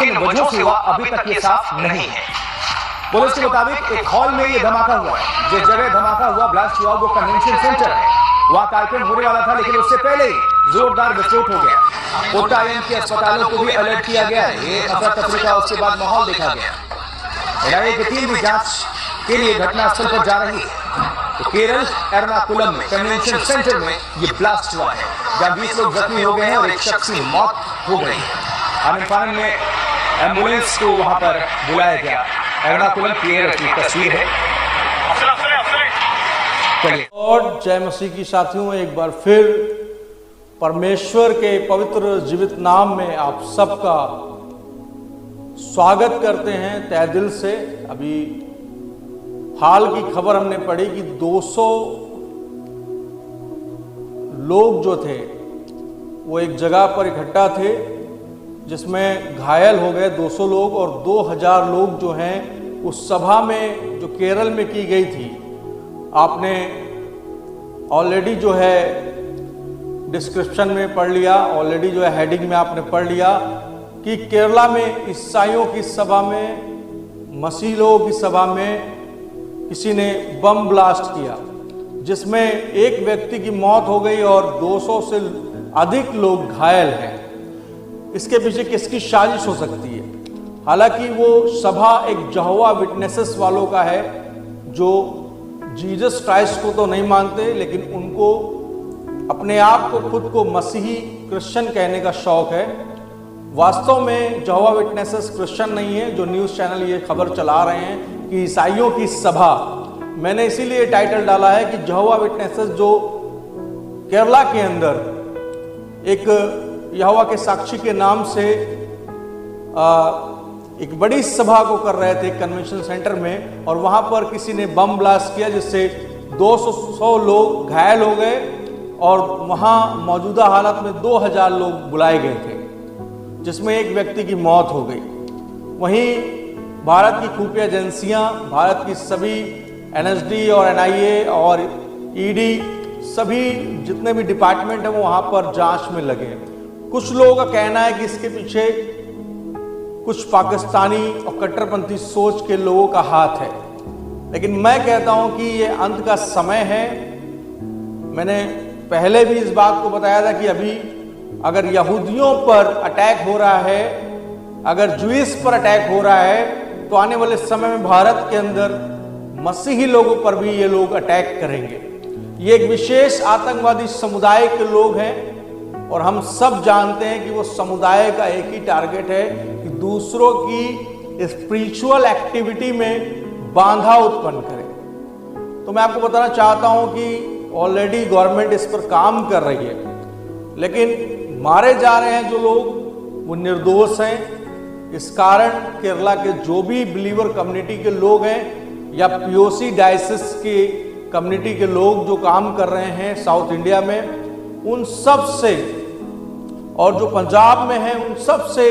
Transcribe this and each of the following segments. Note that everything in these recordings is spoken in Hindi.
किन वजहों से हुआ अभी तक ये साफ नहीं है। पुलिस के मुताबिक एक हॉल में ये धमाका हुआ है। जिस जगह धमाका हुआ, ब्लास्ट हुआ, वो कन्वेंशन सेंटर है। वहां कार्यक्रम होने वाला था, लेकिन उससे पहले ही जोरदार विस्फोट हो गया। कोट्टायम के अस्पतालों को भी अलर्ट किया गया है। ये अफरा तफरी का उसके बाद माहौल देखा गया। एनआईए की टीम भी जांच के लिए घटनास्थल पर जा रही है। तो केरल एर्नाकुलम में कन्वेंशन सेंटर में ये ब्लास्ट हुआ है, जहां 20 लोग जख्मी हो गए हैं और एक शख्स की मौत हो गई है। आनंद में एम्बुलेंस को वहां पर बुलाया गया। एर्नाकुलम की तस्वीर है। और जय मसीह की साथियों, एक बार फिर परमेश्वर के पवित्र जीवित नाम में आप सबका स्वागत करते हैं तहे दिल से। अभी हाल की खबर हमने पढ़ी कि 200 लोग जो थे वो एक जगह पर इकट्ठा थे, जिसमें घायल हो गए 200 लोग, और 2000 लोग जो हैं उस सभा में जो केरल में की गई थी। आपने ऑलरेडी जो है डिस्क्रिप्शन में पढ़ लिया, ऑलरेडी जो है हेडिंग में आपने पढ़ लिया कि केरला में ईसाइयों की सभा में, मसीह लोगों की सभा में किसी ने बम ब्लास्ट किया, जिसमें एक व्यक्ति की मौत हो गई और 200 से अधिक लोग घायल हैं। इसके पीछे किसकी साजिश हो सकती है? हालांकि वो सभा एक यहोवा विटनेसेस वालों का है, जो जीसस क्राइस्ट को तो नहीं मानते, लेकिन उनको अपने आप को खुद को मसीही क्रिश्चियन कहने का शौक है। वास्तव में यहोवा विटनेसेस क्रिश्चियन नहीं है। जो न्यूज़ चैनल ये खबर चला रहे हैं कि ईसाइयों की सभा, मैंने इसीलिए टाइटल डाला है कि यहोवा विटनेसेस जो केरला के अंदर एक यहोवा के साक्षी के नाम से एक बड़ी सभा को कर रहे थे कन्वेंशन सेंटर में, और वहां पर किसी ने बम ब्लास्ट किया, जिससे 200 लोग घायल हो गए और वहां मौजूदा हालत में 2000 लोग बुलाए गए थे, जिसमें एक व्यक्ति की मौत हो गई। वहीं भारत की खुफिया एजेंसियां, भारत की सभी एनएसडी और एनआईए और ईडी, सभी जितने भी डिपार्टमेंट हैं वो वहां पर जांच में लगे। कुछ लोगों का कहना है कि इसके पीछे कुछ पाकिस्तानी और कट्टरपंथी सोच के लोगों का हाथ है, लेकिन मैं कहता हूं कि ये अंत का समय है। मैंने पहले भी इस बात को बताया था कि अभी अगर यहूदियों पर अटैक हो रहा है, अगर ज्यूइश पर अटैक हो रहा है, तो आने वाले समय में भारत के अंदर मसीही लोगों पर भी ये लोग अटैक करेंगे। ये एक विशेष आतंकवादी समुदाय के लोग हैं, और हम सब जानते हैं कि वो समुदाय का एक ही टारगेट है कि दूसरों की स्पिरिचुअल एक्टिविटी में बाधा उत्पन्न करें। तो मैं आपको बताना चाहता हूं कि ऑलरेडी गवर्नमेंट इस पर काम कर रही है, लेकिन मारे जा रहे हैं जो लोग, वो निर्दोष हैं। इस कारण केरला के जो भी बिलीवर कम्युनिटी के लोग हैं या पीओसी डायसिस की कम्युनिटी के लोग जो काम कर रहे हैं साउथ इंडिया में, उन सब से, और जो पंजाब में हैं उन सब से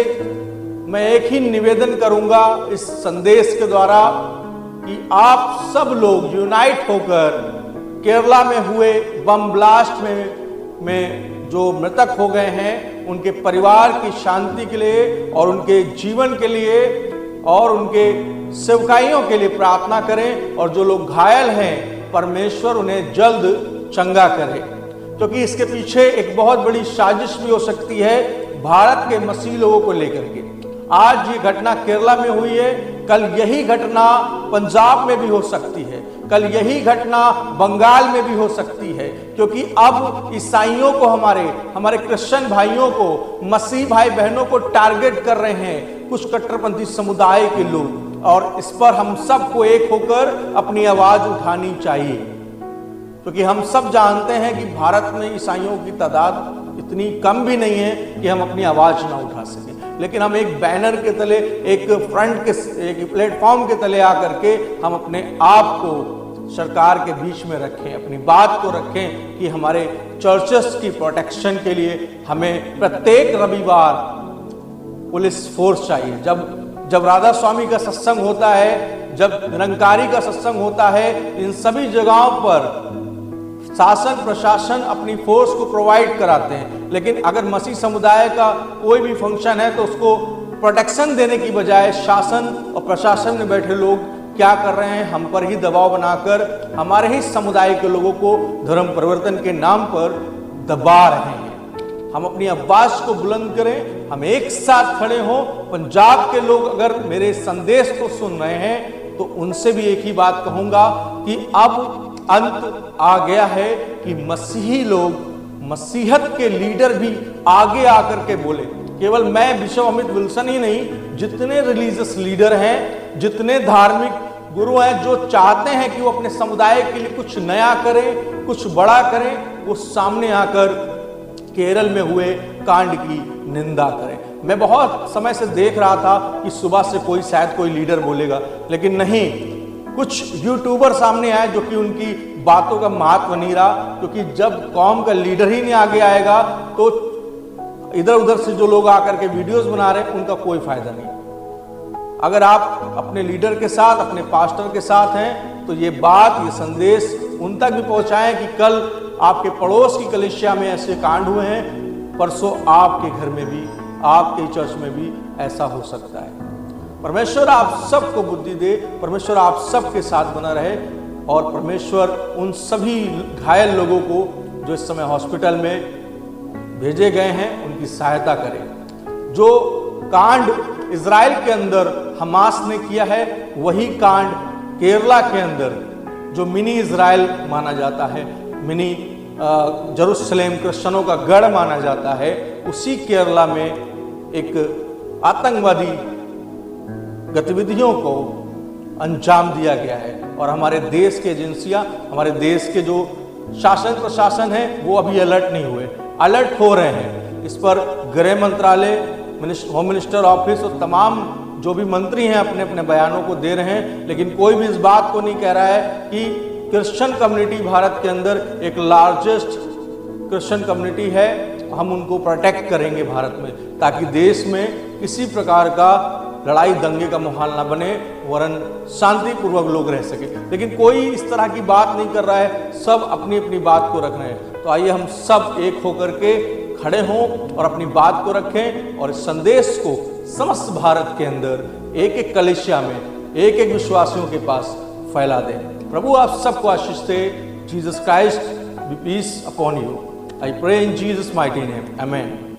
मैं एक ही निवेदन करूंगा इस संदेश के द्वारा कि आप सब लोग यूनाइट होकर केरला में हुए बम ब्लास्ट में जो मृतक हो गए हैं उनके परिवार की शांति के लिए और उनके जीवन के लिए और उनके सेवकाइयों के लिए प्रार्थना करें, और जो लोग घायल हैं परमेश्वर उन्हें जल्द चंगा करे, क्योंकि इसके पीछे एक बहुत बड़ी साजिश भी हो सकती है भारत के मसीह लोगों को लेकर के। आज ये घटना केरला में हुई है, कल यही घटना पंजाब में भी हो सकती है, कल यही घटना बंगाल में भी हो सकती है, क्योंकि अब ईसाइयों को, हमारे क्रिश्चियन भाइयों को, मसीह भाई बहनों को टारगेट कर रहे हैं कुछ कट्टरपंथी समुदाय के लोग, और इस पर हम सबको एक होकर अपनी आवाज उठानी चाहिए, क्योंकि हम सब जानते हैं कि भारत में ईसाइयों की तादाद इतनी कम भी नहीं है कि हम अपनी आवाज ना उठा सकें। लेकिन हम एक बैनर के तले, एक फ्रंट के, एक प्लेटफॉर्म के तले आकर के हम अपने आप को सरकार के बीच में रखें, अपनी बात को रखें कि हमारे चर्चेस की प्रोटेक्शन के लिए हमें प्रत्येक रविवार पुलिस फोर्स चाहिए। जब राधा स्वामी का सत्संग होता है, जब निरंकारी का सत्संग होता है, इन सभी जगहों पर शासन प्रशासन अपनी फोर्स को प्रोवाइड कराते हैं, लेकिन अगर मसीह समुदाय का कोई भी फंक्शन है तो उसको प्रोटेक्शन देने की बजाय शासन और प्रशासन में बैठे लोग क्या कर रहे हैं, हम पर ही दबाव बनाकर हमारे ही समुदाय के लोगों को धर्म परिवर्तन के नाम पर दबा रहे हैं। हम अपनी आवाज को बुलंद करें, हम एक साथ खड़े हों। पंजाब के लोग अगर मेरे संदेश को सुन रहे हैं तो उनसे भी एक ही बात कहूंगा कि अब अंत आ गया है कि मसीही लोग, मसीहत के लीडर भी आगे आकर के बोले। केवल मैं बिशप अमित विल्सन ही नहीं, जितने रिलीजियस लीडर हैं, जितने धार्मिक गुरु हैं जो चाहते हैं कि वो अपने समुदाय के लिए कुछ नया करें, कुछ बड़ा करें, वो सामने आकर केरल में हुए कांड की निंदा करें। मैं बहुत समय से देख रहा था कि सुबह से शायद कोई लीडर बोलेगा, लेकिन नहीं, कुछ यूट्यूबर सामने आए जो कि उनकी बातों का महत्व नहीं रहा, क्योंकि जब कौम का लीडर ही नहीं आगे आएगा तो इधर उधर से जो लोग आकर के वीडियोस बना रहे हैं उनका कोई फायदा नहीं। अगर आप अपने लीडर के साथ, अपने पास्टर के साथ हैं तो ये बात, ये संदेश उन तक भी पहुंचाएं कि कल आपके पड़ोस की कलीसिया में ऐसे कांड हुए हैं, परसों आपके घर में भी, आपके चर्च में भी ऐसा हो सकता है। परमेश्वर आप सबको बुद्धि दे, परमेश्वर आप सबके साथ बना रहे और परमेश्वर उन सभी घायल लोगों को जो इस समय हॉस्पिटल में भेजे गए हैं उनकी सहायता करें। जो कांड इजराइल के अंदर हमास ने किया है, वही कांड केरला के अंदर जो मिनी इजराइल माना जाता है, मिनी जेरूशलेम क्रिश्चियनों का गढ़ माना जाता है, उसी केरला में एक आतंकवादी गतिविधियों को अंजाम दिया गया है। और हमारे देश की एजेंसियां, हमारे देश के जो शासन प्रशासन है वो अभी अलर्ट नहीं हुए, अलर्ट हो रहे हैं। इस पर गृह मंत्रालय, होम मिनिस्टर ऑफिस और तमाम जो भी मंत्री हैं अपने अपने बयानों को दे रहे हैं, लेकिन कोई भी इस बात को नहीं कह रहा है कि क्रिश्चियन कम्युनिटी भारत के अंदर एक लार्जेस्ट क्रिश्चियन कम्युनिटी है, हम उनको प्रोटेक्ट करेंगे भारत में, ताकि देश में किसी प्रकार का लड़ाई दंगे का माहौल ना बने, वरन शांतिपूर्वक लोग रह सके। लेकिन कोई इस तरह की बात नहीं कर रहा है, सब अपनी अपनी बात को रख रहे हैं। तो आइए हम सब एक होकर के खड़े हों और अपनी बात को रखें और इस संदेश को समस्त भारत के अंदर एक एक कलीसिया में, एक एक विश्वासियों के पास फैला दें। प्रभु आप सबको आशीष दे। Jesus Christ be peace upon you. I pray in Jesus mighty name, amen.